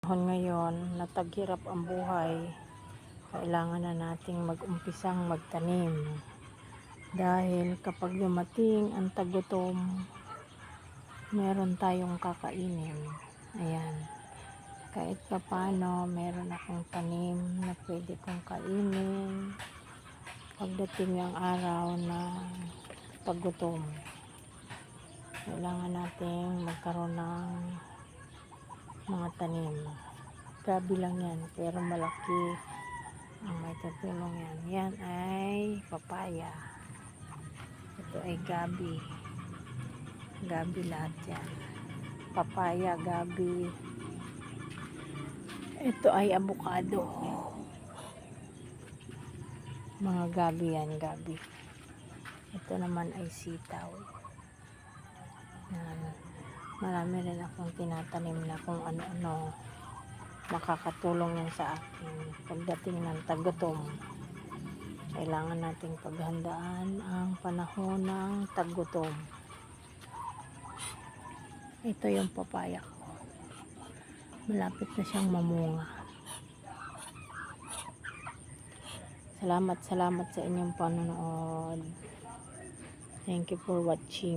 Ngayon na taghirap ang buhay, kailangan na nating mag-umpisang magtanim. Dahil kapag dumating ang tagutom, meron tayong kakainin. Ayan. Kahit paano, meron akong tanim na pwede kong kainin pagdating ng araw na tagutom. Kailangan nating magkaroon ng mga tanim. Gabi lang yan, pero malaki ang may tutulong yan. Yan ay papaya. Ito ay gabi. Gabi lahat yan. Papaya, gabi. Ito ay avocado. Mga gabi yan, gabi. Ito naman ay sitaw. Yan. Marami rin akong tinatanim na kung ano-ano. Makakatulong yan sa akin pagdating ng tagutom. Kailangan nating paghandaan ang panahon ng tagutom. Ito yung papaya ko. Malapit na siyang mamunga. Salamat sa inyong panonood. Thank you for watching.